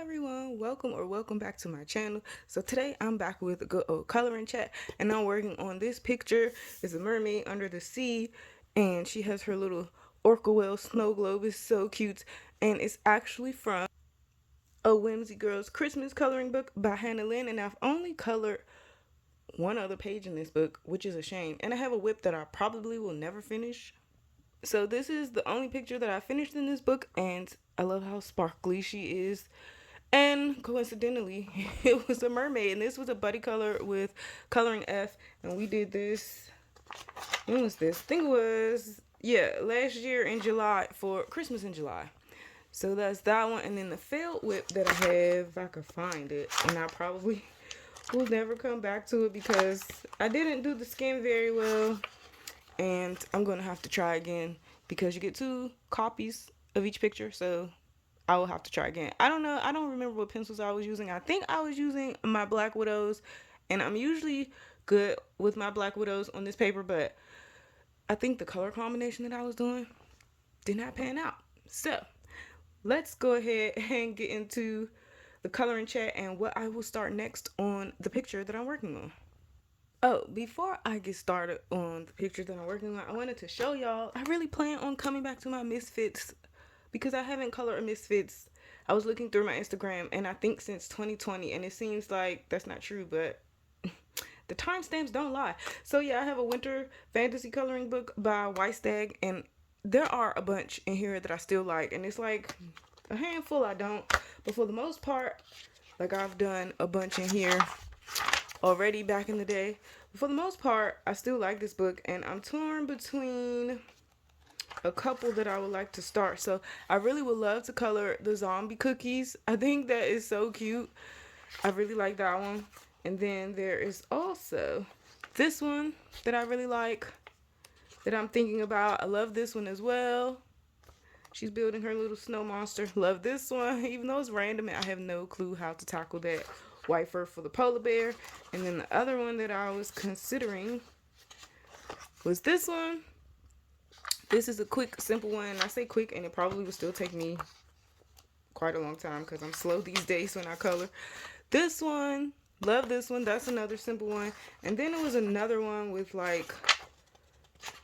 everyone, welcome back to my channel. So today I'm back with a good old coloring chat, and I'm working on this picture. It's a mermaid under the sea, and she has her little orca whale snow globe. It's so cute, and it's actually from a Whimsy Girls Christmas coloring book by Hannah Lynn, and I've only colored one other page in this book, which is a shame. And I have a whip that I probably will never finish. So this is the only picture that I finished in this book, and I love how sparkly she is. And coincidentally, it was a mermaid, and this was a buddy color with Coloring F, and we did this. When was this? I think it was last year in July for Christmas in July. So that's that one, and then the failed whip that I have, if I could find it, and I probably will never come back to it because I didn't do the skin very well, and I'm gonna have to try again because you get 2 copies of each picture, so I will have to try again. I don't know. I don't remember what pencils I was using. I think I was using my Black Widows, and I'm usually good with my Black Widows on this paper, but I think the color combination that I was doing did not pan out. So let's go ahead and get into the coloring chat and what I will start next on the picture that I'm working on. Oh, before I get started on the picture that I'm working on, I wanted to show y'all I really plan on coming back to my Misfits because I haven't colored a Misfits. I was looking through my Instagram, and I think since 2020, and it seems like that's not true, but the timestamps don't lie. So yeah, I have a winter fantasy coloring book by White Stag, and there are a bunch in here that I still like, and it's like a handful I don't, but for the most part, like I've done a bunch in here already back in the day. But for the most part, I still like this book, and I'm torn between a couple that I would like to start. So I really would love to color the zombie cookies. I think that is so cute. I really like that one. And then there is also this one that I really like that I'm thinking about. I love this one as well. She's building her little snow monster. Love this one, even though it's random and I have no clue how to tackle that. White fur for the polar bear. And then the other one that I was considering was this one. This is a quick, simple one. I say quick, and it probably will still take me quite a long time because I'm slow these days when I color. This one, love this one. That's another simple one. And then it was another one with, like,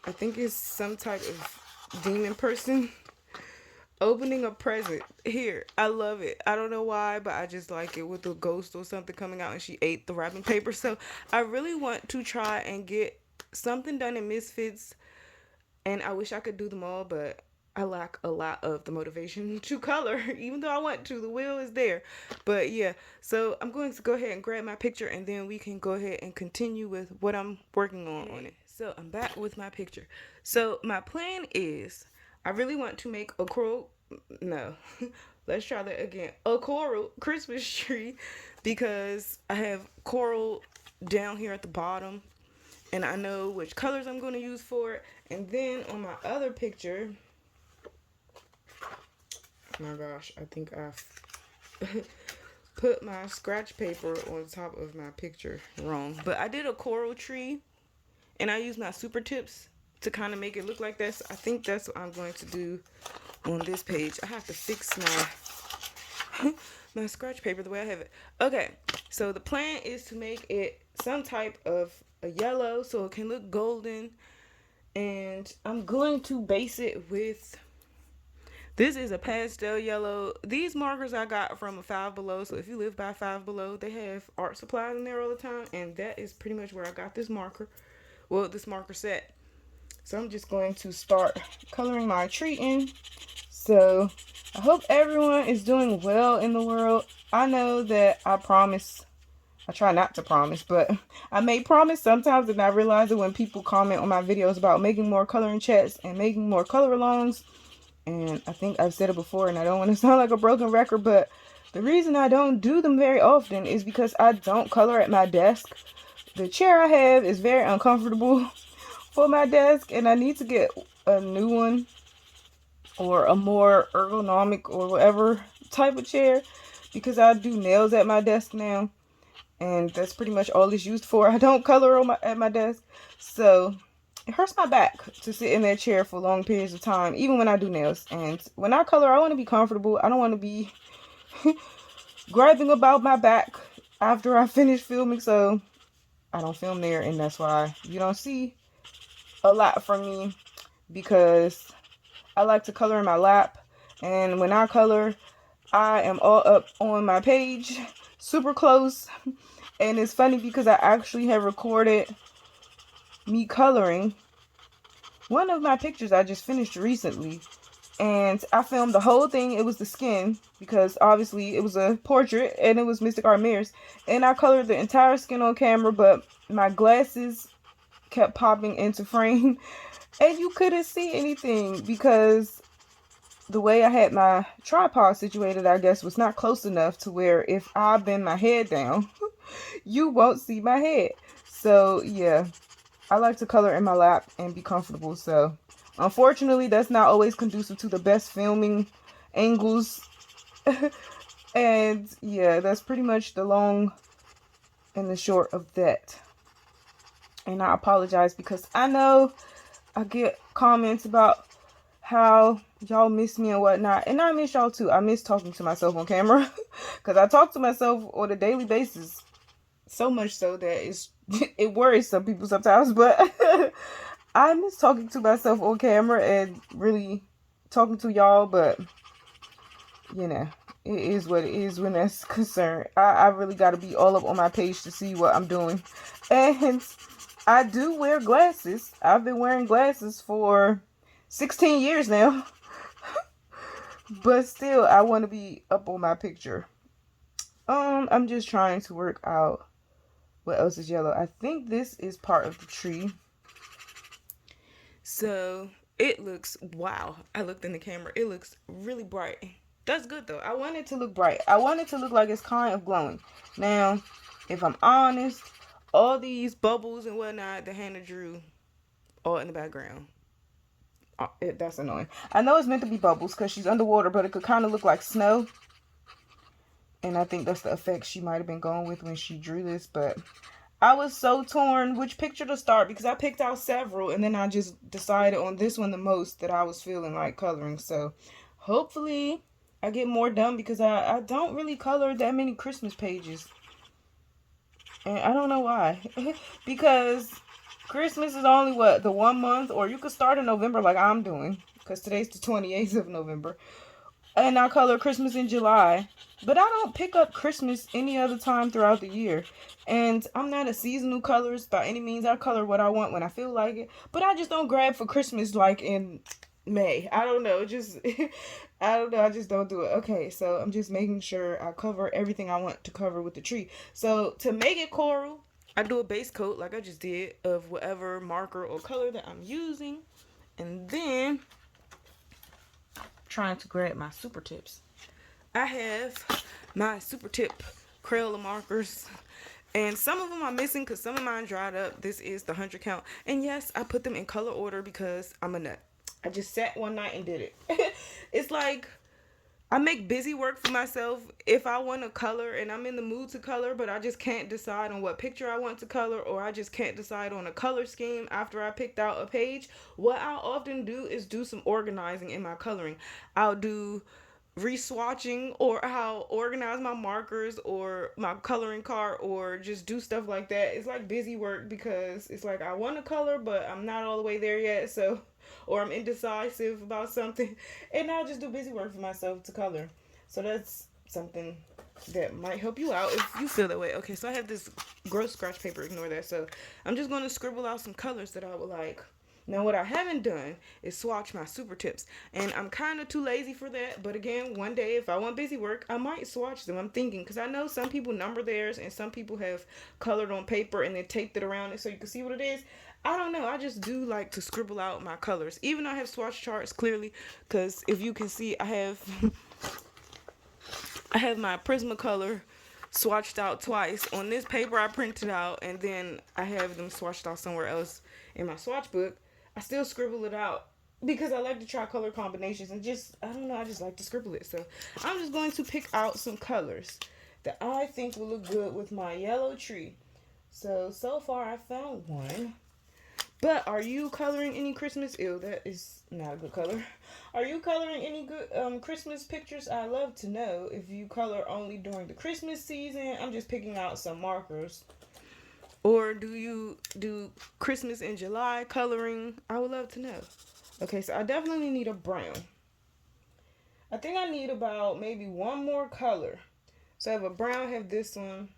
I think it's some type of demon person opening a present. Here, I love it. I don't know why, but I just like it with a ghost or something coming out, and she ate the wrapping paper. So I really want to try and get something done in Misfits. And I wish I could do them all, but I lack a lot of the motivation to color, even though I want to. The will is there. But yeah, so I'm going to go ahead and grab my picture, and then we can go ahead and continue with what I'm working on it. So I'm back with my picture. So my plan is I really want to make a coral, no, let's try that again. A coral Christmas tree because I have coral down here at the bottom, and I know which colors I'm going to use for it. And then on my other picture, my gosh, I think I've put my scratch paper on top of my picture wrong. But I did a coral tree, and I used my super tips to kind of make it look like this. I think that's what I'm going to do on this page. I have to fix my my scratch paper the way I have it. Okay, so the plan is to make it some type of a yellow so it can look golden, and I'm going to base it with, this is a pastel yellow. These markers I got from a Five Below, so if you live by Five Below, they have art supplies in there all the time, and that is pretty much where I got this marker, well, this marker set. So I'm just going to start coloring my tree in. So I hope everyone is doing well in the world. I know that I try not to promise, but I may promise sometimes, and I realize that when people comment on my videos about making more coloring chats and making more color alongs, and I think I've said it before, and I don't want to sound like a broken record, but the reason I don't do them very often is because I don't color at my desk. The chair I have is very uncomfortable for my desk, and I need to get a new one or a more ergonomic or whatever type of chair because I do nails at my desk now, and that's pretty much all it's used for. I don't color on at my desk, so it hurts my back to sit in that chair for long periods of time, even when I do nails. And when I color, I want to be comfortable. I don't want to be grabbing about my back after I finish filming, so I don't film there, and that's why you don't see a lot from me, because I like to color in my lap, and when I color, I am all up on my page, super close. And it's funny because I actually have recorded me coloring one of my pictures I just finished recently, and I filmed the whole thing. It was the skin, because obviously it was a portrait and it was Mystic Art Mirrors, and I colored the entire skin on camera, but my glasses kept popping into frame and you couldn't see anything because the way I had my tripod situated, I guess, was not close enough to where if I bend my head down, you won't see my head. So yeah, I like to color in my lap and be comfortable. So unfortunately, that's not always conducive to the best filming angles. And yeah, that's pretty much the long and the short of that. And I apologize because I know I get comments about how y'all miss me and whatnot, and I miss y'all too. I miss talking to myself on camera because I talk to myself on a daily basis, so much so that it worries some people sometimes, but I miss talking to myself on camera and really talking to y'all. But you know, it is what it is when that's concerned. I really got to be all up on my page to see what I'm doing. And I do wear glasses. I've been wearing glasses for 16 years now. But still, I want to be up on my picture. I'm just trying to work out what else is yellow. I think this is part of the tree. So it looks, wow. I looked in the camera. It looks really bright. That's good though. I want it to look bright. I want it to look like it's kind of glowing. Now, if I'm honest, all these bubbles and whatnot that Hannah drew all in the background. That's annoying. I know it's meant to be bubbles because she's underwater, but it could kind of look like snow. And I think that's the effect she might have been going with when she drew this. But I was so torn which picture to start because I picked out several. And then I just decided on this one the most that I was feeling like coloring. So hopefully I get more done because I don't really color that many Christmas pages. And I don't know why. Because Christmas is only, what, the 1 month? Or you could start in November like I'm doing. Because today's the 28th of November. And I color Christmas in July. But I don't pick up Christmas any other time throughout the year. And I'm not a seasonal colorist by any means. I color what I want when I feel like it. But I just don't grab for Christmas like in May. I don't know. Just, I don't know. I just don't do it. Okay, so I'm just making sure I cover everything I want to cover with the tree. So to make it coral, I do a base coat like I just did of whatever marker or color that I'm using. And then trying to grab my super tips. I have my super tip Crayola markers, and some of them are missing because some of mine dried up. This is the 100 count, and yes, I put them in color order because I'm a nut. I just sat one night and did it. It's like I make busy work for myself if I want to color and I'm in the mood to color, but I just can't decide on what picture I want to color, or I just can't decide on a color scheme after I picked out a page. What I'll often do is do some organizing in my coloring. I'll do re-swatching, or I'll organize my markers or my coloring card, or just do stuff like that. It's like busy work because it's like I want to color but I'm not all the way there yet, so, or I'm indecisive about something, and I'll just do busy work for myself to color. So that's something that might help you out if you feel that way. Okay, so I have this gross scratch paper, ignore that. So I'm just going to scribble out some colors that I would like. Now, what I haven't done is swatch my super tips, and I'm kind of too lazy for that. But again, one day if I want busy work, I might swatch them. I'm thinking, because I know some people number theirs and some people have colored on paper and then taped it around it so you can see what it is. I don't know. I just do like to scribble out my colors, even though I have swatch charts clearly, because if you can see, I have I have my Prismacolor swatched out twice. On this paper I printed out, and then I have them swatched out somewhere else in my swatch book. I still scribble it out because I like to try color combinations, and just, I don't know, I just like to scribble it. So I'm just going to pick out some colors that I think will look good with my yellow tree. So far I found one. But are you coloring any Christmas? Ew, that is not a good color. Are you coloring any good Christmas pictures? I love to know if you color only during the Christmas season. I'm just picking out some markers. Or do you do Christmas in July coloring? I would love to know. Okay, so I definitely need a brown. I think I need about maybe one more color. So I have a brown, I have this one.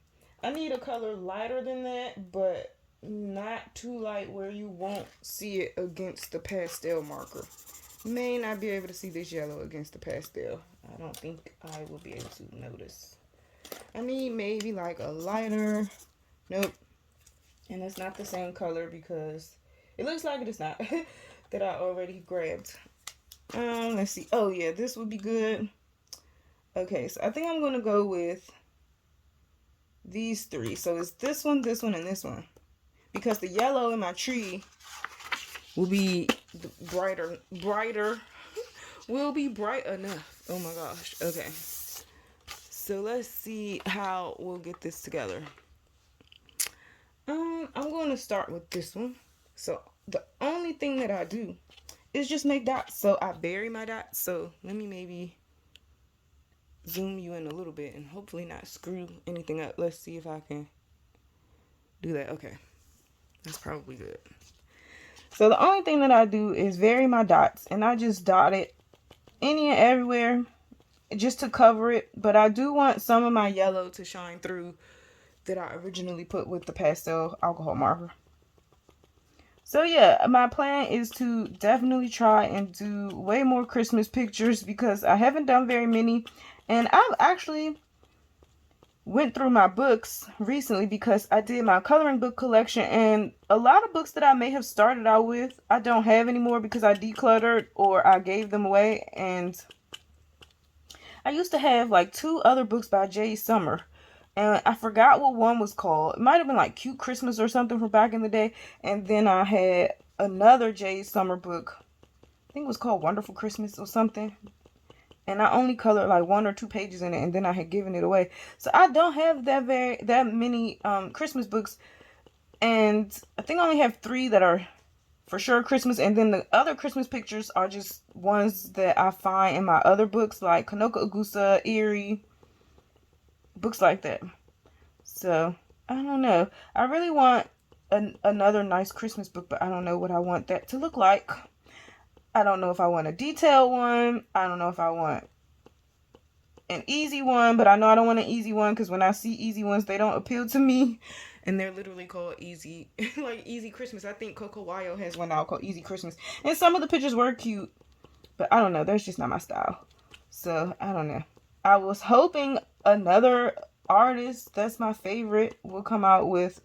I need a color lighter than that, but not too light where you won't see it against the pastel marker. May not be able to see this yellow against the pastel. I don't think I will be able to notice. I need maybe like a lighter. Nope. And it's not the same color because it looks like it is not. That I already grabbed. Let's see. Oh yeah, this would be good. Okay, so I think I'm gonna go with these three. So it's this one, and this one. Because the yellow in my tree will be brighter. Will be bright enough. Oh my gosh. Okay. So let's see how we'll get this together. I'm going to start with this one. So the only thing that I do is just make dots. So I bury my dots. So let me maybe zoom you in a little bit and hopefully not screw anything up. Let's see if I can do that. Okay. That's probably good. So the only thing that I do is vary my dots, and I just dot it any and everywhere just to cover it. But I do want some of my yellow to shine through that I originally put with the pastel alcohol marker. So yeah, my plan is to definitely try and do way more Christmas pictures because I haven't done very many. And I've actually went through my books recently because I did my coloring book collection, and a lot of books that I may have started out with I don't have anymore because I decluttered or I gave them away. And I used to have like 2 other books by Jay Summer, and I forgot what one was called. It might have been like Cute Christmas or something from back in the day. And then I had another Jay Summer book, I think it was called Wonderful Christmas or something, and I only colored like 1 or 2 pages in it, and then I had given it away. So I don't have that many Christmas books, and I think I only have 3 that are for sure Christmas, and then the other Christmas pictures are just ones that I find in my other books, like Kanoka Agusa, Erie, books like that. So I don't know. I really want another nice Christmas book, but I don't know what I want that to look like. I don't know if I want a detailed one. I don't know if I want an easy one, but I know I don't want an easy one because when I see easy ones, they don't appeal to me. And they're literally called easy, like Easy Christmas. I think Coco Wayo has one out called Easy Christmas. And some of the pictures were cute, but I don't know. That's just not my style. So I don't know. I was hoping another artist that's my favorite will come out with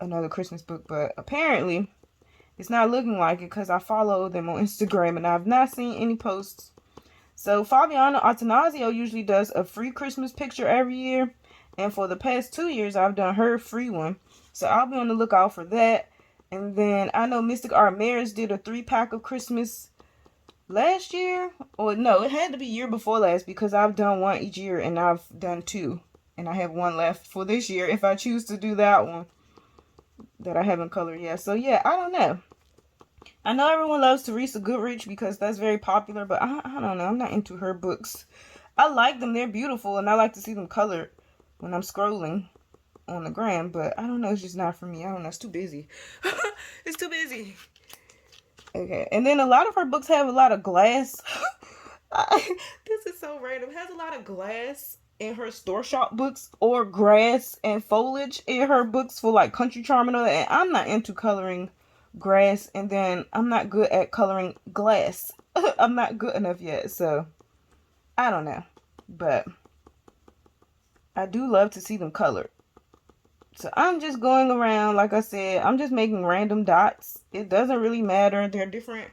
another Christmas book, but apparently it's not looking like it because I follow them on Instagram and I've not seen any posts. So Fabiana Attanasio usually does a free Christmas picture every year. And for the past 2 years, I've done her free one. So I'll be on the lookout for that. And then I know Mystic Art Maris did a 3-pack of Christmas last year. Or no, it had to be year before last because I've done one each year and I've done 2. And I have one left for this year if I choose to do that one that I haven't colored yet. So yeah, I don't know. I know everyone loves Teresa Goodrich because that's very popular, but I don't know. I'm not into her books. I like them. They're beautiful, and I like to see them colored when I'm scrolling on the gram, but I don't know. It's just not for me. I don't know. It's too busy. It's too busy. Okay, and then a lot of her books have a lot of glass. This is so random. It has a lot of glass in her store shop books or grass and foliage in her books for like Country Charm and all that. And I'm not into coloring grass, and then I'm not good at coloring glass. I'm not good enough yet, so I don't know. But I do love to see them colored. So I'm just going around, like I said, I'm just making random dots. It doesn't really matter. They're different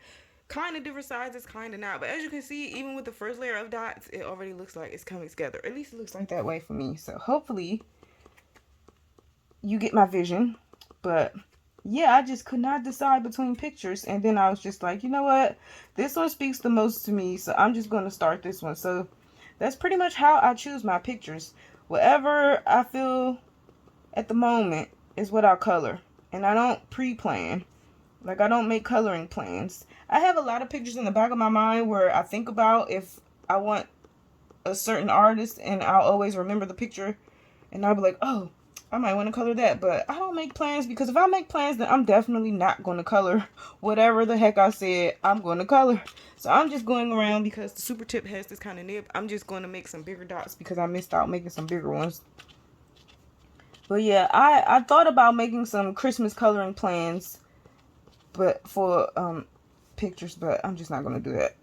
sizes, kind of not. But as you can see, even with the first layer of dots, it already looks like it's coming together. At least it looks like that way for me. So hopefully you get my vision. But yeah, I just could not decide between pictures. And then I was just like, you know what? This one speaks the most to me. So I'm just going to start this one. So that's pretty much how I choose my pictures. Whatever I feel at the moment is what I color. And I don't pre-plan. Like, I don't make coloring plans. I have a lot of pictures in the back of my mind where I think about if I want a certain artist, and I'll always remember the picture, and I'll be like, oh, I might want to color that. But I don't make plans, because if I make plans, then I'm definitely not going to color whatever the heck I said I'm going to color. So I'm just going around, because the super tip has this kind of nib. I'm just going to make some bigger dots because I missed out making some bigger ones. But yeah, I thought about making some Christmas coloring plans, but for pictures, but I'm just not going to do that.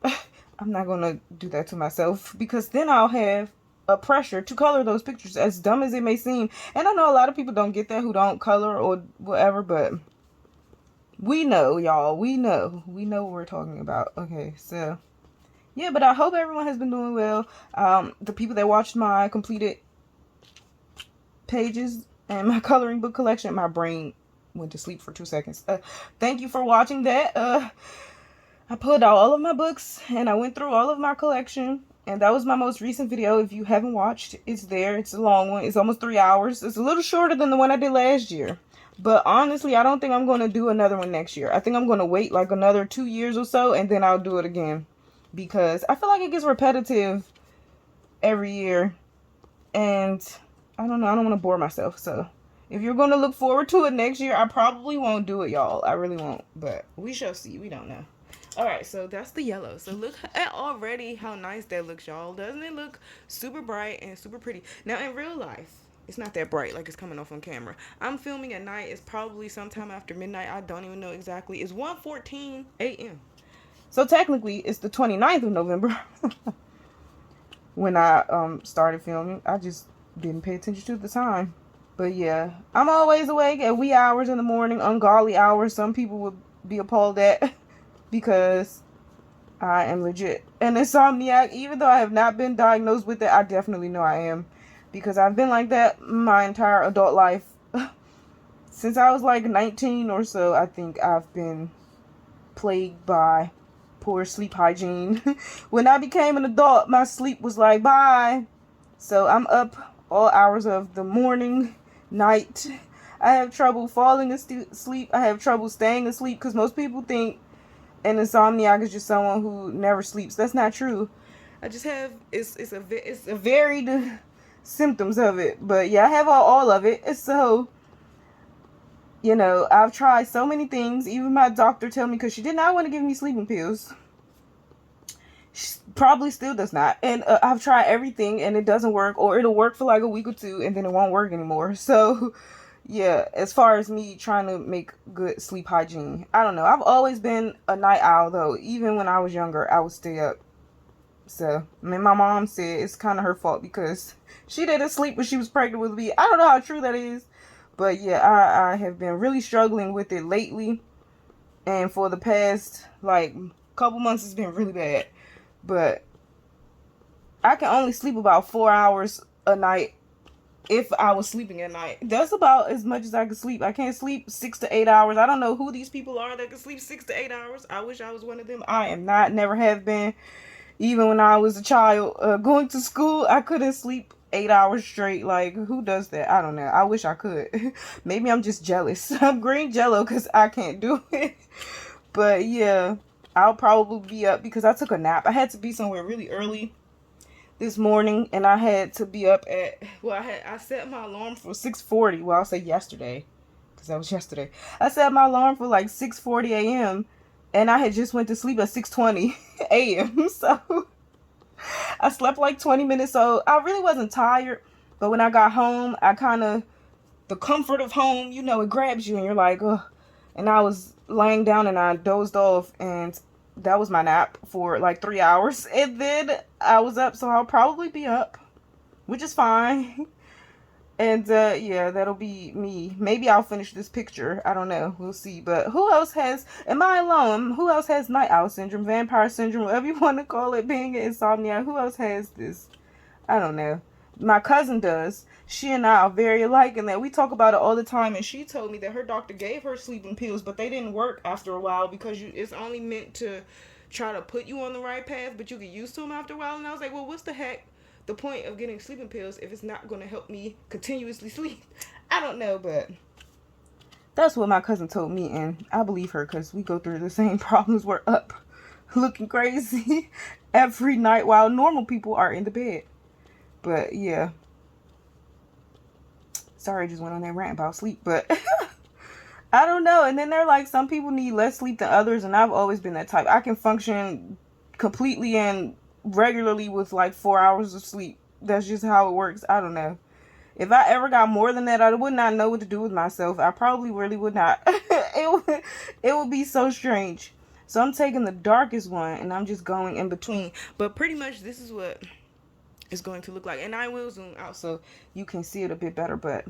I'm not going to do that to myself, because then I'll have a pressure to color those pictures, as dumb as it may seem. And I know a lot of people don't get that, who don't color or whatever, but we know, y'all. We know what we're talking about. Okay, so yeah, but I hope everyone has been doing well. The people that watched my completed pages and my coloring book collection, my brain went to sleep for 2 seconds. Thank you for watching that. I pulled out all of my books and I went through all of my collection, and that was my most recent video. If you haven't watched, it's there. It's a long one. It's almost 3 hours. It's a little shorter than the one I did last year, but honestly, I don't think I'm going to do another one next year. I think I'm going to wait like another 2 years or so, and then I'll do it again, because I feel like it gets repetitive every year, and I don't know, I don't want to bore myself. So if you're going to look forward to it next year, I probably won't do it, y'all. I really won't, but we shall see. We don't know. All right, so that's the yellow. So look at already how nice that looks, y'all. Doesn't it look super bright and super pretty? Now, in real life, it's not that bright like it's coming off on camera. I'm filming at night. It's probably sometime after midnight. I don't even know exactly. It's 1:14 a.m. So technically, it's the 29th of November when I started filming. I just didn't pay attention to the time. But yeah, I'm always awake at wee hours in the morning, ungodly hours. Some people would be appalled at, because I am legit an insomniac. Even though I have not been diagnosed with it, I definitely know I am, because I've been like that my entire adult life. Since I was like 19 or so, I think I've been plagued by poor sleep hygiene. When I became an adult, my sleep was like, bye. So I'm up all hours of the morning, night. I have trouble falling asleep. I have trouble staying asleep, because most people think an insomniac is just someone who never sleeps. That's not true. I just have, it's a varied symptoms of it. But yeah, I have all of it. So, you know, I've tried so many things. Even my doctor told me, because she did not want to give me sleeping pills. She probably still does not. And I've tried everything, and it doesn't work. Or it'll work for like a week or two, and then it won't work anymore. So yeah, as far as me trying to make good sleep hygiene, I don't know. I've always been a night owl, though. Even when I was younger, I would stay up. So, I mean, my mom said it's kind of her fault, because she didn't sleep when she was pregnant with me. I don't know how true that is. But yeah, I have been really struggling with it lately. And for the past, like, couple months, it's been really bad. But I can only sleep about 4 hours a night if I was sleeping at night. That's about as much as I can sleep. I can't sleep 6 to 8 hours. I don't know who these people are that can sleep 6 to 8 hours. I wish I was one of them. I am not, never have been. Even when I was a child, going to school, I couldn't sleep 8 hours straight. Like, who does that? I don't know. I wish I could. Maybe I'm just jealous. I'm green jello because I can't do it. But yeah, I'll probably be up, because I took a nap. I had to be somewhere really early this morning, and I had to be up at, well, I set my alarm for 6:40. Well, I'll say yesterday, because that was yesterday. I set my alarm for like 6:40 a.m. and I had just went to sleep at 6:20 a.m. So I slept like 20 minutes. So I really wasn't tired, but when I got home, I kind of, the comfort of home, you know, it grabs you, and you're like, ugh. And I was laying down and I dozed off, and that was my nap for like 3 hours. And then I was up, so I'll probably be up, which is fine. And yeah, that'll be me. Maybe I'll finish this picture. I don't know. We'll see. But who else has, am I alone? Who else has night owl syndrome, vampire syndrome, whatever you want to call it, being an insomniac? Who else has this? I don't know. My cousin does. She and I are very alike in that we talk about it all the time. And she told me that her doctor gave her sleeping pills, but they didn't work after a while, because it's only meant to try to put you on the right path, but you get used to them after a while. And I was like, well, what's the heck the point of getting sleeping pills if it's not going to help me continuously sleep? I don't know, but That's what my cousin told me, and I believe her because we go through the same problems. We're up looking crazy every night while normal people are in the bed. But yeah, sorry, I just went on that rant about sleep, but I don't know. And then they're like, some people need less sleep than others, and I've always been that type. I can function completely and regularly with like 4 hours of sleep. That's just how it works. I don't know. If I ever got more than that, I would not know what to do with myself. I probably really would not. It would be so strange. So I'm taking the darkest one and I'm just going in between. But pretty much this is what it's going to look like. And I will zoom out so you can see it a bit better. But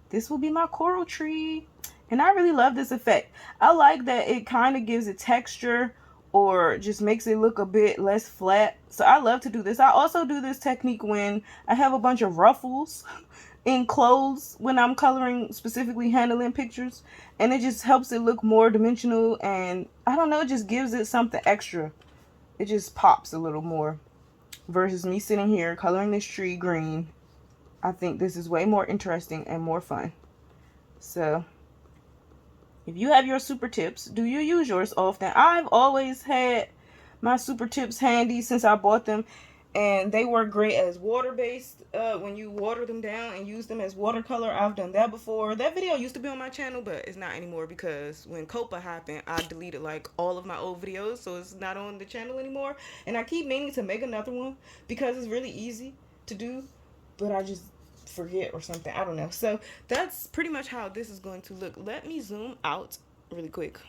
this will be my coral tree. And I really love this effect. I like that it kind of gives it texture or just makes it look a bit less flat. So I love to do this. I also do this technique when I have a bunch of ruffles in clothes when I'm coloring specifically Hannah Lynn pictures. And it just helps it look more dimensional. And I don't know, it just gives it something extra. It just pops a little more. Versus me sitting here coloring this tree green. I think this is way more interesting and more fun. So if you have your super tips, do you use yours often? I've always had my super tips handy since I bought them, and they work great as water-based when you water them down and use them as watercolor. I've done that before. That video used to be on my channel, but it's not anymore because when Copa happened, I deleted like all of my old videos, so it's not on the channel anymore. And I keep meaning to make another one because it's really easy to do, but I just forget or something. I don't know. So that's pretty much how this is going to look. Let me zoom out really quick.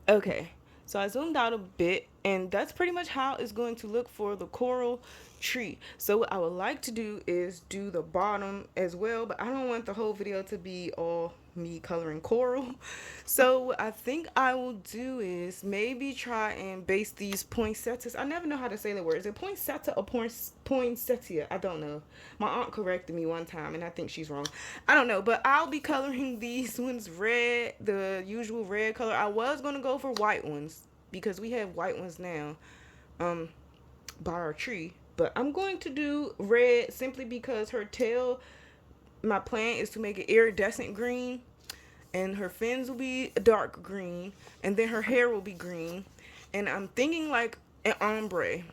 Okay, so I zoomed out a bit, and that's pretty much how it's going to look for the coral tree. So what I would like to do is do the bottom as well, but I don't want the whole video to be all me coloring coral. So what I think I will do is maybe try and base these poinsettias. I never know how to say the word. Is it poinsettia or poinsettia? I don't know. My aunt corrected me one time and I think she's wrong. I don't know, but I'll be coloring these ones red, the usual red color. I was going to go for white ones because we have white ones now by our tree. But I'm going to do red simply because her tail, my plan is to make it iridescent green, and her fins will be dark green, and then her hair will be green, and I'm thinking like an ombre,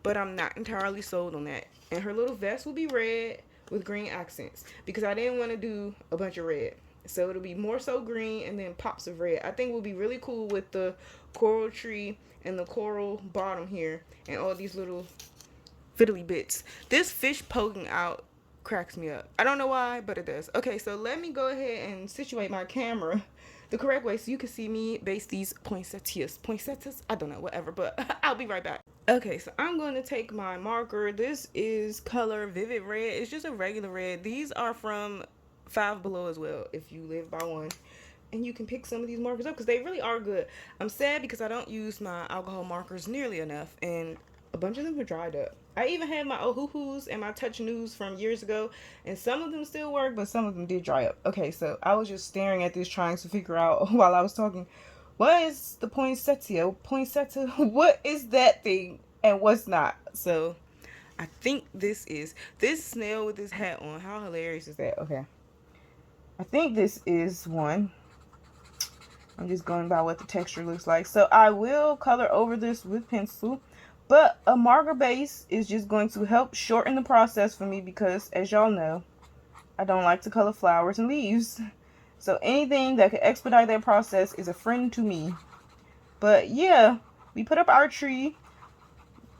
but I'm not entirely sold on that. And her little vest will be red with green accents because I didn't want to do a bunch of red, so it'll be more so green and then pops of red. I think will be really cool with the coral tree and the coral bottom here and all these little fiddly bits. This fish poking out cracks me up. I don't know why, but it does. Okay, so let me go ahead and situate my camera the correct way so you can see me base these poinsettias. Poinsettias? I don't know, whatever, but I'll be right back. Okay, so I'm going to take my marker. This is color Vivid Red. It's just a regular red. These are from Five Below as well, if you live by one. And you can pick some of these markers up because they really are good. I'm sad because I don't use my alcohol markers nearly enough, and a bunch of them are dried up. I even had my Ohuhus and my Touch News from years ago, and some of them still work, but some of them did dry up. Okay, so I was just staring at this trying to figure out while I was talking, what is the poinsettia? Poinsettia? What is that thing and what's not? So I think this is this snail with this hat on. How hilarious is that? Okay. I think this is one. I'm just going by what the texture looks like. So I will color over this with pencil, but a marker base is just going to help shorten the process for me because, as y'all know, I don't like to color flowers and leaves. So anything that could expedite that process is a friend to me. But yeah, we put up our tree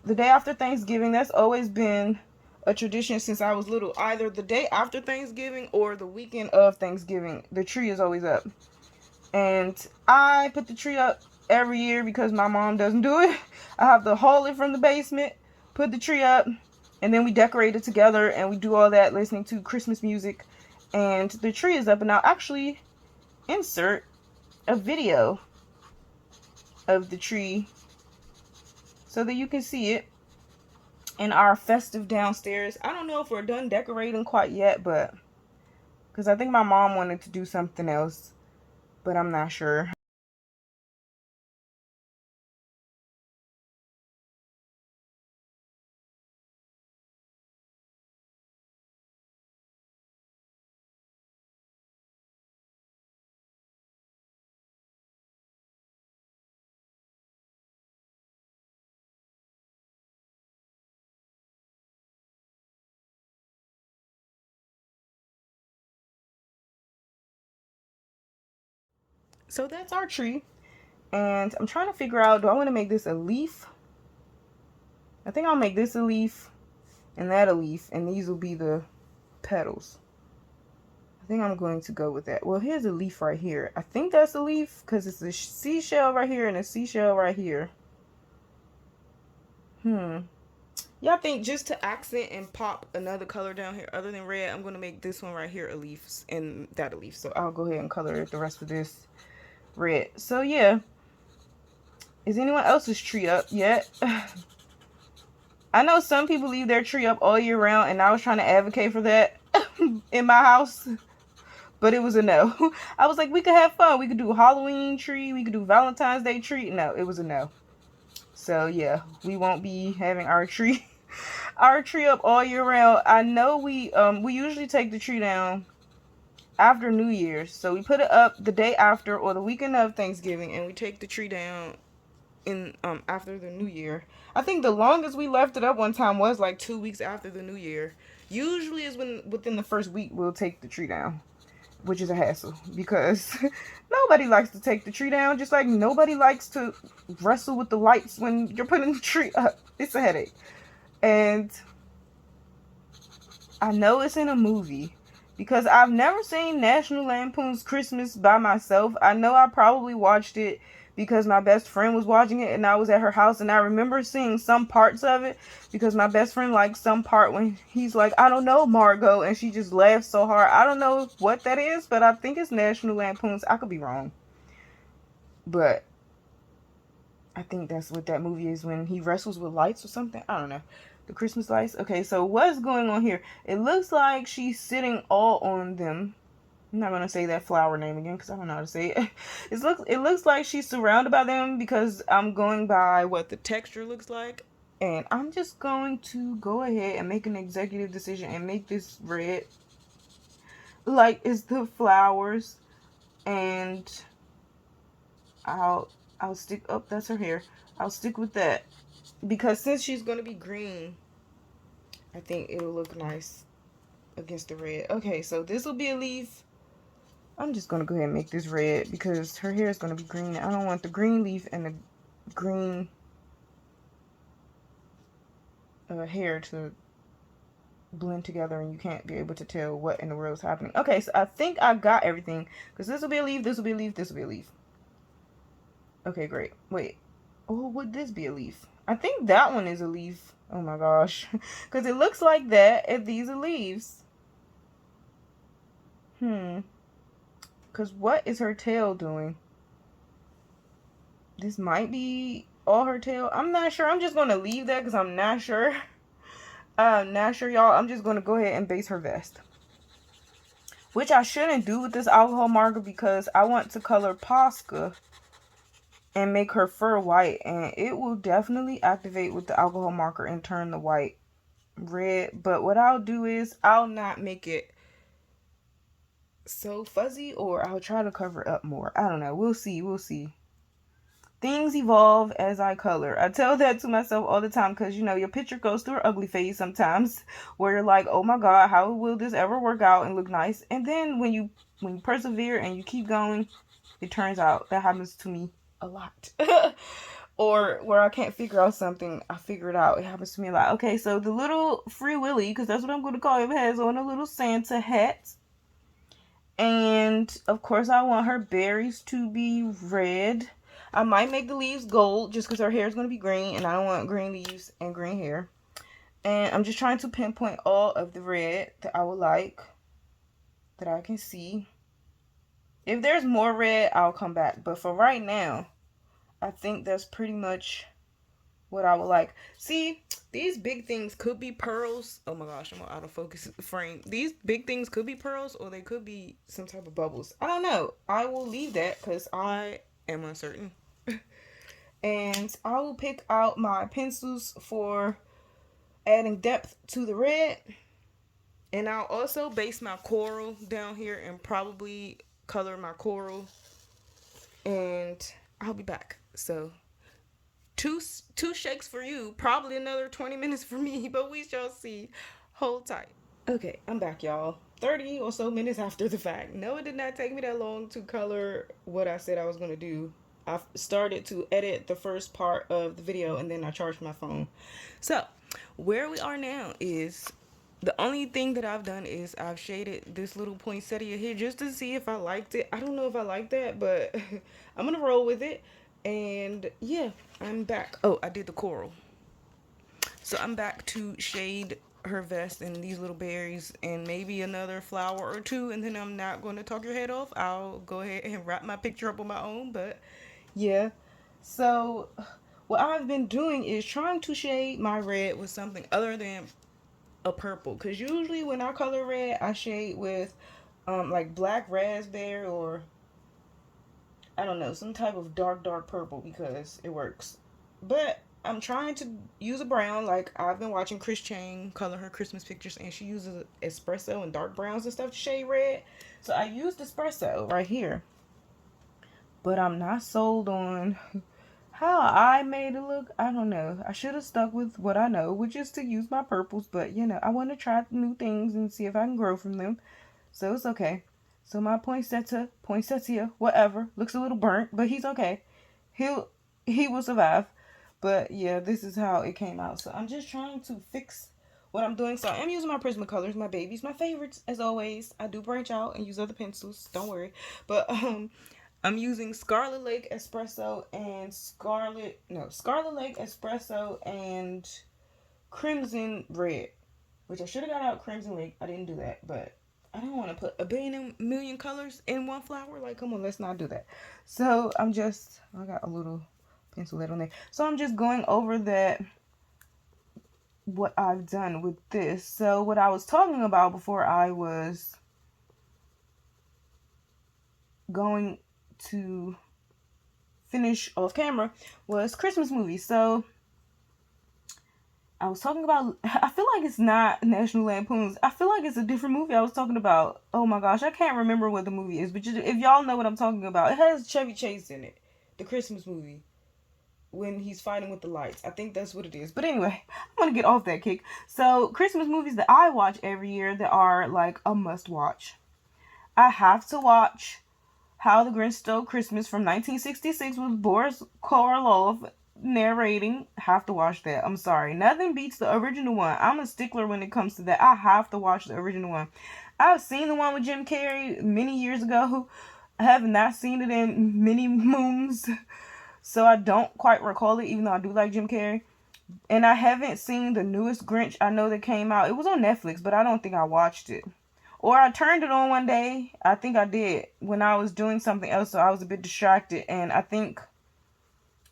the day after Thanksgiving. That's always been a tradition since I was little. Either the day after Thanksgiving or the weekend of Thanksgiving, the tree is always up. And I put the tree up every year because my mom doesn't do it. I have to haul it from the basement, put the tree up, and then we decorate it together and we do all that listening to Christmas music. And the tree is up, and I'll actually insert a video of the tree so that you can see it in our festive downstairs. I don't know if we're done decorating quite yet, but because I think my mom wanted to do something else, but I'm not sure. So that's our tree. And I'm trying to figure out, do I want to make this a leaf? I think I'll make this a leaf and that a leaf, and these will be the petals. I think I'm going to go with that. Well, here's a leaf right here. I think that's a leaf because it's a seashell right here and a seashell right here. Y'all think just to accent and pop another color down here other than red, I'm going to make this one right here a leaf and that a leaf. So I'll go ahead and color the rest of this red. So yeah. Is anyone else's tree up yet? I know some people leave their tree up all year round, and I was trying to advocate for that in my house, but it was a no. I was like, we could have fun. We could do a Halloween tree. We could do Valentine's Day tree. No, it was a no. So yeah, we won't be having our tree up all year round. I know we usually take the tree down after New Year's. So we put it up the day after or the weekend of Thanksgiving, and we take the tree down in after the New Year. I think the longest we left it up one time was like 2 weeks after the New Year. Usually is when within the first week we'll take the tree down, which is a hassle because nobody likes to take the tree down, just like nobody likes to wrestle with the lights when you're putting the tree up. It's a headache. And I know it's in a movie because I've never seen National Lampoon's Christmas by myself. I know I probably watched it because my best friend was watching it and I was at her house, and I remember seeing some parts of it because my best friend liked some part when he's like, I don't know, Margot, and she just laughs so hard. I don't know what that is, but I think it's National Lampoon's. I could be wrong, but I think that's what that movie is, when he wrestles with lights or something. I don't know. The Christmas lights. Okay, so what's going on here? It looks like she's sitting all on them. I'm not going to say that flower name again because I don't know how to say it. It looks like she's surrounded by them because I'm going by what the texture looks like. And I'm just going to go ahead and make an executive decision and make this red like it's the flowers. And I'll stick up. That's her hair. I'll stick with that because since she's going to be green, I think it'll look nice against the red. Okay, so this will be a leaf. I'm just going to go ahead and make this red because her hair is going to be green. I don't want the green leaf and the green hair to blend together and you can't be able to tell what in the world is happening. Okay, so I think I got everything because this will be a leaf, this will be a leaf, this will be a leaf. Okay, great. Wait. Oh, would this be a leaf? I think that one is a leaf. Oh my gosh. Because it looks like that and these are leaves. Because what is her tail doing? This might be all her tail. I'm not sure. I'm just going to leave that because I'm not sure. Not sure, y'all. I'm just going to go ahead and base her vest. Which I shouldn't do with this alcohol marker because I want to color Posca and make her fur white. And it will definitely activate with the alcohol marker and turn the white red. But what I'll do is I'll not make it so fuzzy, or I'll try to cover up more. I don't know. We'll see. We'll see. Things evolve as I color. I tell that to myself all the time because, you know, your picture goes through an ugly phase sometimes where you're like, oh my God, how will this ever work out and look nice? And then when you persevere and you keep going, it turns out. That happens to me a lot. Or where I can't figure out something, I figure it out. It happens to me a lot. Okay, so the little Free Willy, because that's what I'm going to call him, has on a little Santa hat. And, of course, I want her berries to be red. I might make the leaves gold just because her hair is going to be green. And I don't want green leaves and green hair. And I'm just trying to pinpoint all of the red that I would like. That I can see. If there's more red, I'll come back. But for right now, I think that's pretty much what I would like. See, these big things could be pearls. Oh my gosh, I'm out of focus frame. These big things could be pearls or they could be some type of bubbles. I don't know. I will leave that because I am uncertain. And I will pick out my pencils for adding depth to the red. And I'll also base my coral down here and probably color my coral. And I'll be back. So two shakes for you, probably another 20 minutes for me, but we shall see. Hold tight. Okay, I'm back, y'all. 30 or so minutes after the fact. No, it did not take me that long to color what I said I was going to do. I started to edit the first part of the video and then I charged my phone. So, where we are now is the only thing that I've done is I've shaded this little poinsettia here just to see if I liked it. I don't know if I like that, but I'm going to roll with it. And yeah, I'm back. Oh, I did the coral. So I'm back to shade her vest and these little berries and maybe another flower or two, and then I'm not going to talk your head off. I'll go ahead and wrap my picture up on my own, but yeah. So what I've been doing is trying to shade my red with something other than a purple, because usually when I color red I shade with like black raspberry or I don't know, some type of dark purple because it works. But I'm trying to use a brown. Like I've been watching Chris Chang color her Christmas pictures, and she uses espresso and dark browns and stuff to shade red. So I used espresso right here, but I'm not sold on how I made it look. I don't know. I should have stuck with what I know, which is to use my purples. But you know, I want to try new things and see if I can grow from them. So it's okay. So my poinsettia, whatever, looks a little burnt, but he's okay. He'll he will survive. But yeah, this is how it came out. So I'm just trying to fix what I'm doing. So I'm using my Prismacolors, my babies, my favorites as always. I do branch out and use other pencils. Don't worry. But I'm using Scarlet Lake Espresso and Scarlet Lake Espresso and Crimson Red, which I should have got out Crimson Lake. I didn't do that, but I don't want to put a million colors in one flower. Like, come on, let's not do that. So I got a little pencil lead on there. So I'm just going over what I've done with this. So what I was talking about before I was going to finish off camera was Christmas movies. So I was talking about, I feel like it's not National Lampoon's. I feel like it's a different movie I was talking about. Oh my gosh, I can't remember what the movie is, but if y'all know what I'm talking about, it has Chevy Chase in it. The Christmas movie. When he's fighting with the lights. I think that's what it is. But anyway, I'm going to get off that kick. So, Christmas movies that I watch every year that are like a must watch. I have to watch How the Grinch Stole Christmas from 1966 with Boris Karloff narrating. Have to watch that. I'm sorry. Nothing beats the original one. I'm a stickler when it comes to that. I have to watch the original one. I've seen the one with Jim Carrey many years ago. I have not seen it in many moons. So I don't quite recall it, even though I do like Jim Carrey. And I haven't seen the newest Grinch I know that came out. It was on Netflix, but I don't think I watched it. Or I turned it on one day. I think I did when I was doing something else, so I was a bit distracted. And I think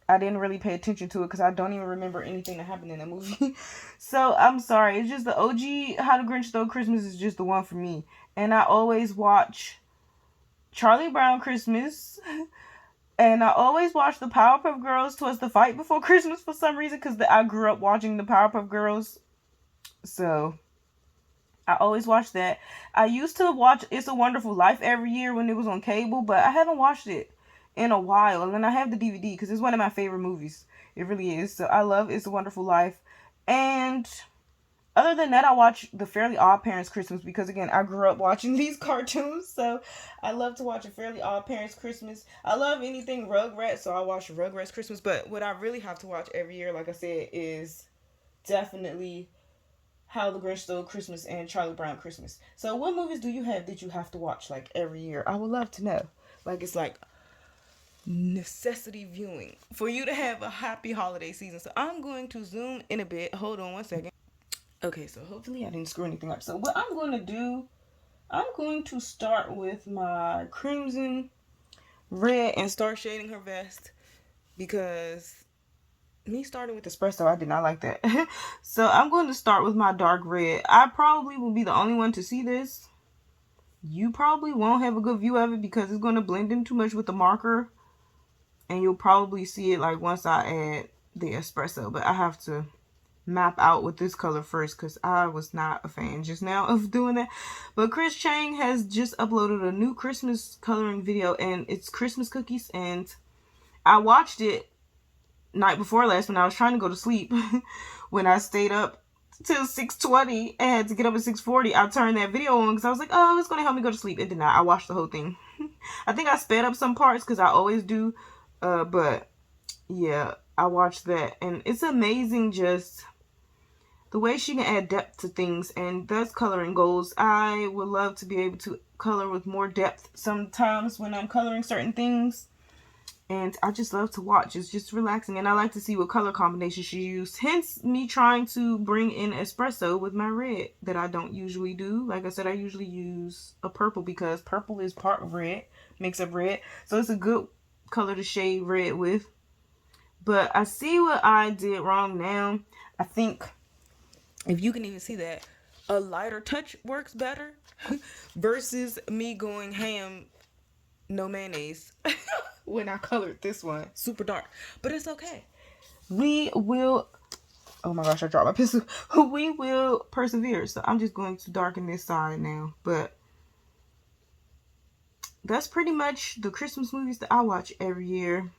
I didn't really pay attention to it because I don't even remember anything that happened in the movie. So I'm sorry. It's just the OG How the Grinch Stole Christmas is just the one for me. And I always watch Charlie Brown Christmas. And I always watch the Powerpuff Girls Twas the Fight Before Christmas for some reason because I grew up watching the Powerpuff Girls. So I always watch that. I used to watch It's a Wonderful Life every year when it was on cable, but I haven't watched it in a while. And then I have the DVD because it's one of my favorite movies. It really is. So I love It's a Wonderful Life. And other than that, I watch The Fairly Odd Parents Christmas because, again, I grew up watching these cartoons, so I love to watch A Fairly Odd Parents Christmas. I love anything Rugrats, so I watch Rugrats Christmas, but what I really have to watch every year, like I said, is definitely How the Grinch Stole Christmas and Charlie Brown Christmas. So what movies do you have that you have to watch, like, every year? I would love to know. Like, it's like necessity viewing for you to have a happy holiday season. So I'm going to zoom in a bit. Hold on one second. Okay, so hopefully I didn't screw anything up. So what I'm going to do, I'm going to start with my crimson red and start shading her vest because me starting with espresso, I did not like that. So I'm going to start with my dark red. I probably will be the only one to see this. You probably won't have a good view of it because it's going to blend in too much with the marker. And you'll probably see it like once I add the espresso. But I have to map out with this color first because I was not a fan just now of doing that. But Chris Chang has just uploaded a new Christmas coloring video and it's Christmas cookies, and I watched it night before last when I was trying to go to sleep when I stayed up till 6:20 and had to get up at 6:40, I turned that video on because I was like, oh, it's gonna help me go to sleep. It did not. I watched the whole thing. I think I sped up some parts because I always do, but yeah, I watched that, and it's amazing just the way she can add depth to things, and that's coloring goals. I would love to be able to color with more depth sometimes when I'm coloring certain things, and I just love to watch. It's just relaxing, and I like to see what color combination she used, hence me trying to bring in espresso with my red that I don't usually do. Like I said, I usually use a purple because purple is part red, makes up red, so it's a good color to shade red with. But I see what I did wrong now. I think if you can even see that, a lighter touch works better versus me going ham, no mayonnaise, when I colored this one super dark. But it's okay. We will, oh my gosh, I dropped my pencil. We will persevere. So I'm just going to darken this side now. But that's pretty much the Christmas movies that I watch every year.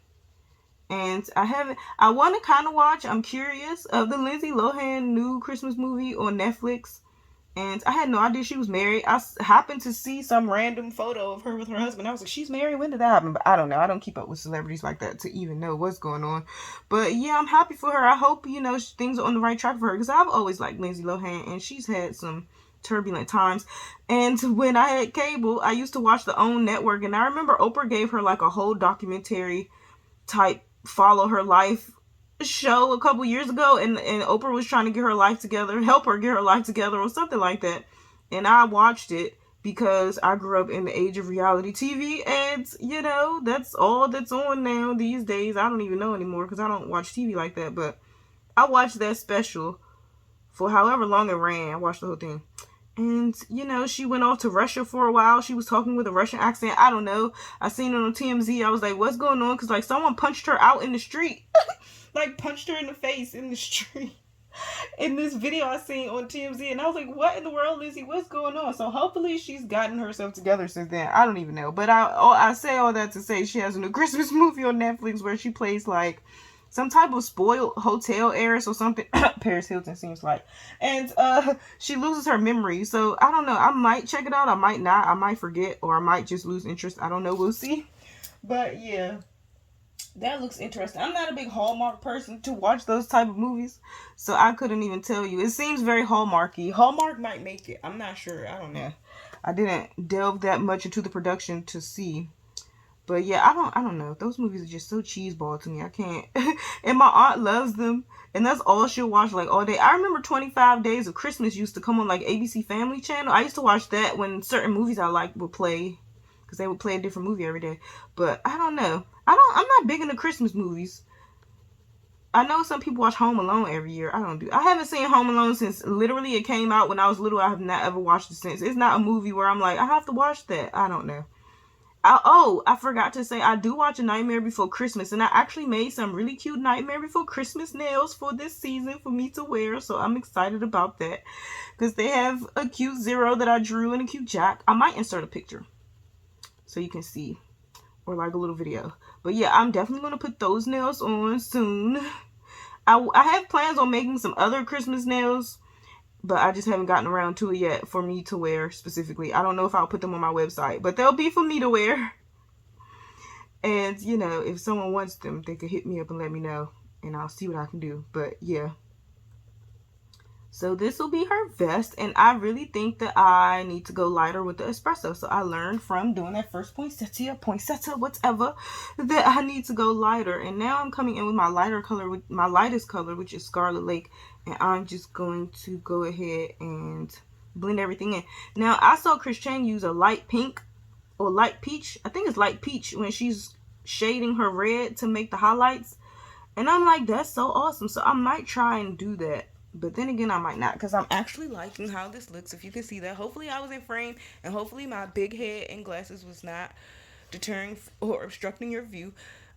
And I want to kind of watch, I'm curious, of the Lindsay Lohan new Christmas movie on Netflix. And I had no idea she was married. I happened to see some random photo of her with her husband. I was like, she's married? When did that happen? But I don't know. I don't keep up with celebrities like that to even know what's going on. But yeah, I'm happy for her. I hope, things are on the right track for her. Because I've always liked Lindsay Lohan. And she's had some turbulent times. And when I had cable, I used to watch the OWN network. And I remember Oprah gave her like a whole documentary type follow her life show a couple years ago, and Oprah was trying to get her life together, help her get her life together or something like that. And I watched it because I grew up in the age of reality TV, and that's all that's on now these days. I don't even know anymore because I don't watch TV like that, but I watched that special for however long it ran. I watched the whole thing. And, she went off to Russia for a while. She was talking with a Russian accent. I don't know. I seen it on TMZ. I was like, what's going on? Because, like, someone punched her out in the street. Like, punched her in the face in the street. In this video I seen on TMZ. And I was like, what in the world, Lizzie? What's going on? So, hopefully, she's gotten herself together since then. I don't even know. But I say all that to say she has a new Christmas movie on Netflix where she plays, like, some type of spoiled hotel heiress or something. Paris Hilton seems like. And she loses her memory. So I don't know. I might check it out. I might not. I might forget. Or I might just lose interest. I don't know. We'll see. But yeah. That looks interesting. I'm not a big Hallmark person to watch those type of movies. So I couldn't even tell you. It seems very Hallmarky. Hallmark might make it. I'm not sure. I don't know. I didn't delve that much into the production to see. But yeah, I don't know. Those movies are just so cheeseball to me. I can't. And my aunt loves them. And that's all she'll watch like all day. I remember 25 Days of Christmas used to come on like ABC Family Channel. I used to watch that when certain movies I liked would play. Because they would play a different movie every day. But I don't know. I'm not big into Christmas movies. I know some people watch Home Alone every year. I haven't seen Home Alone since literally it came out when I was little. I have not ever watched it since. It's not a movie where I'm like, I have to watch that. I don't know. I forgot to say, I do watch A Nightmare Before Christmas, and I actually made some really cute Nightmare Before Christmas nails for this season for me to wear, so I'm excited about that, because they have a cute zero that I drew and a cute jack. I might insert a picture, so you can see, or like a little video, but yeah, I'm definitely going to put those nails on soon. I have plans on making some other Christmas nails, but I just haven't gotten around to it yet for me to wear specifically. I don't know if I'll put them on my website, but they'll be for me to wear. And, if someone wants them, they could hit me up and let me know, and I'll see what I can do. But, yeah. So, this will be her vest, and I really think that I need to go lighter with the espresso. So, I learned from doing that first poinsettia, whatever, that I need to go lighter. And now I'm coming in with my lighter color, with my lightest color, which is Scarlet Lake. And I'm just going to go ahead and blend everything in. Now, I saw Chris Chang use a light pink or light peach. I think it's light peach when she's shading her red to make the highlights. And I'm like, that's so awesome. So I might try and do that. But then again, I might not, because I'm actually liking how this looks. If you can see that. Hopefully I was in frame, and hopefully my big head and glasses was not deterring or obstructing your view.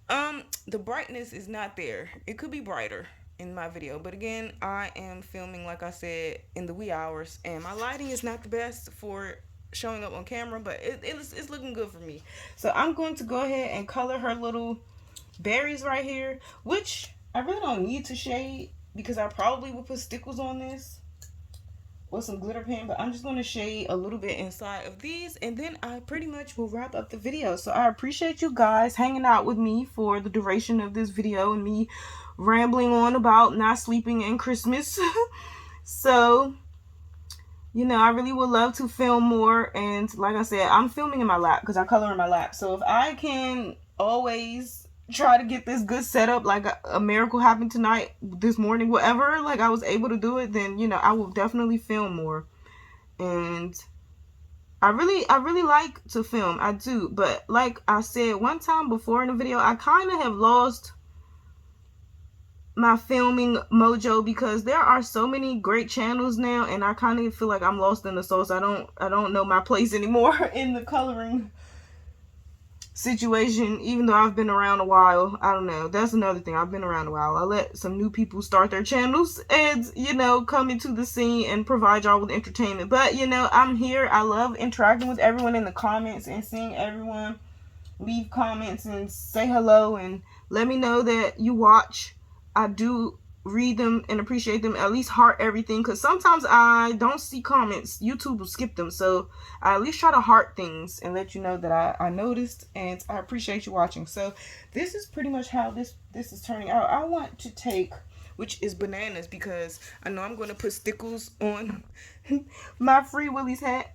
The brightness is not there. It could be brighter in my video, but again, I am filming, like I said, in the wee hours, and my lighting is not the best for showing up on camera, but it's looking good for me. So I'm going to go ahead and color her little berries right here, which I really don't need to shade because I probably will put stickles on this. with some glitter pen, but I'm just going to shade a little bit inside of these, and then I pretty much will wrap up the video. So I appreciate you guys hanging out with me for the duration of this video and me rambling on about not sleeping and Christmas. So, you know, I really would love to film more, and like I said, I'm filming in my lap because I color in my lap. So if I can always try to get this good setup, like a miracle happened tonight, this morning, whatever, like I was able to do it, then, you know, I will definitely film more. And I really like to film. I do. But like I said one time before in the video, I kind of have lost my filming mojo because there are so many great channels now, and I kind of feel like I'm lost in the sauce. I don't know my place anymore in the coloring situation, even though I've been around a while. I don't know. That's another thing. I've been around a while. I let some new people start their channels and, you know, come into the scene and provide y'all with entertainment. But, you know, I'm here. I love interacting with everyone in the comments and seeing everyone leave comments and say hello and let me know that you watch. I do read them and appreciate them, at least heart everything, because sometimes I don't see comments. YouTube will skip them, so I at least try to heart things and let you know that I noticed, and I appreciate you watching. So this is pretty much how this is turning out. I want to take, which is bananas, because I know I'm going to put stickles on my Free Willy's hat.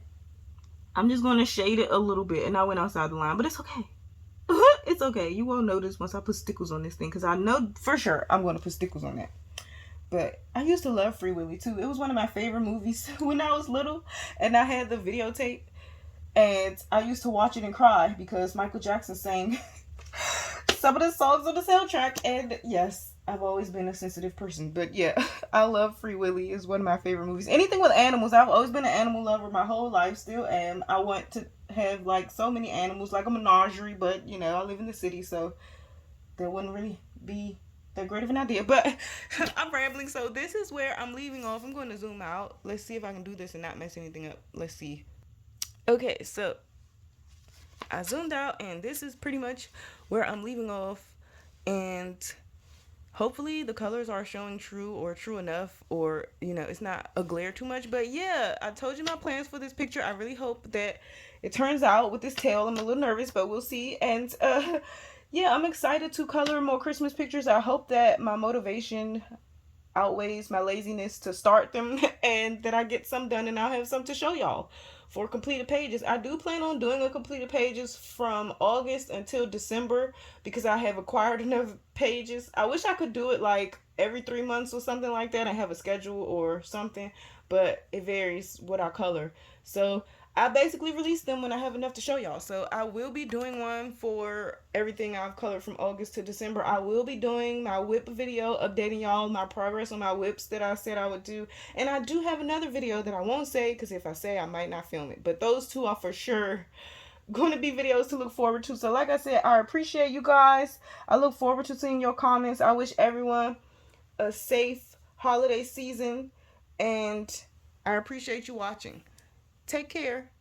I'm just going to shade it a little bit, and I went outside the line, but it's okay. It's okay. You won't notice once I put stickles on this thing, because I know for sure I'm going to put stickles on that. But I used to love Free Willy too. It was one of my favorite movies when I was little, and I had the videotape, and I used to watch it and cry because Michael Jackson sang some of the songs on the soundtrack. And yes, I've always been a sensitive person, but yeah, I love Free Willy. It's one of my favorite movies. Anything with animals. I've always been an animal lover my whole life, still am. I want to have like so many animals, like a menagerie, but you know, I live in the city, so that wouldn't really be that great of an idea. But I'm rambling, so this is where I'm leaving off. I'm going to zoom out. Let's see if I can do this and not mess anything up. Let's see. Okay, so I zoomed out, and this is pretty much where I'm leaving off. And hopefully the colors are showing true or true enough, or, you know, it's not a glare too much. But yeah, I told you my plans for this picture. I really hope that it turns out with this tail. I'm a little nervous, but we'll see. And yeah, I'm excited to color more Christmas pictures. I hope that my motivation outweighs my laziness to start them and that I get some done and I'll have some to show y'all for completed pages. I do plan on doing a completed pages from August until December because I have acquired enough pages. I wish I could do it like every 3 months or something like that. I have a schedule or something, but it varies what I color. So I basically release them when I have enough to show y'all. So I will be doing one for everything I've colored from August to December. I will be doing my whip video, updating y'all my progress on my whips that I said I would do. And I do have another video that I won't say because if I say I might not film it. But those two are for sure going to be videos to look forward to. So like I said, I appreciate you guys. I look forward to seeing your comments. I wish everyone a safe holiday season. And I appreciate you watching. Take care.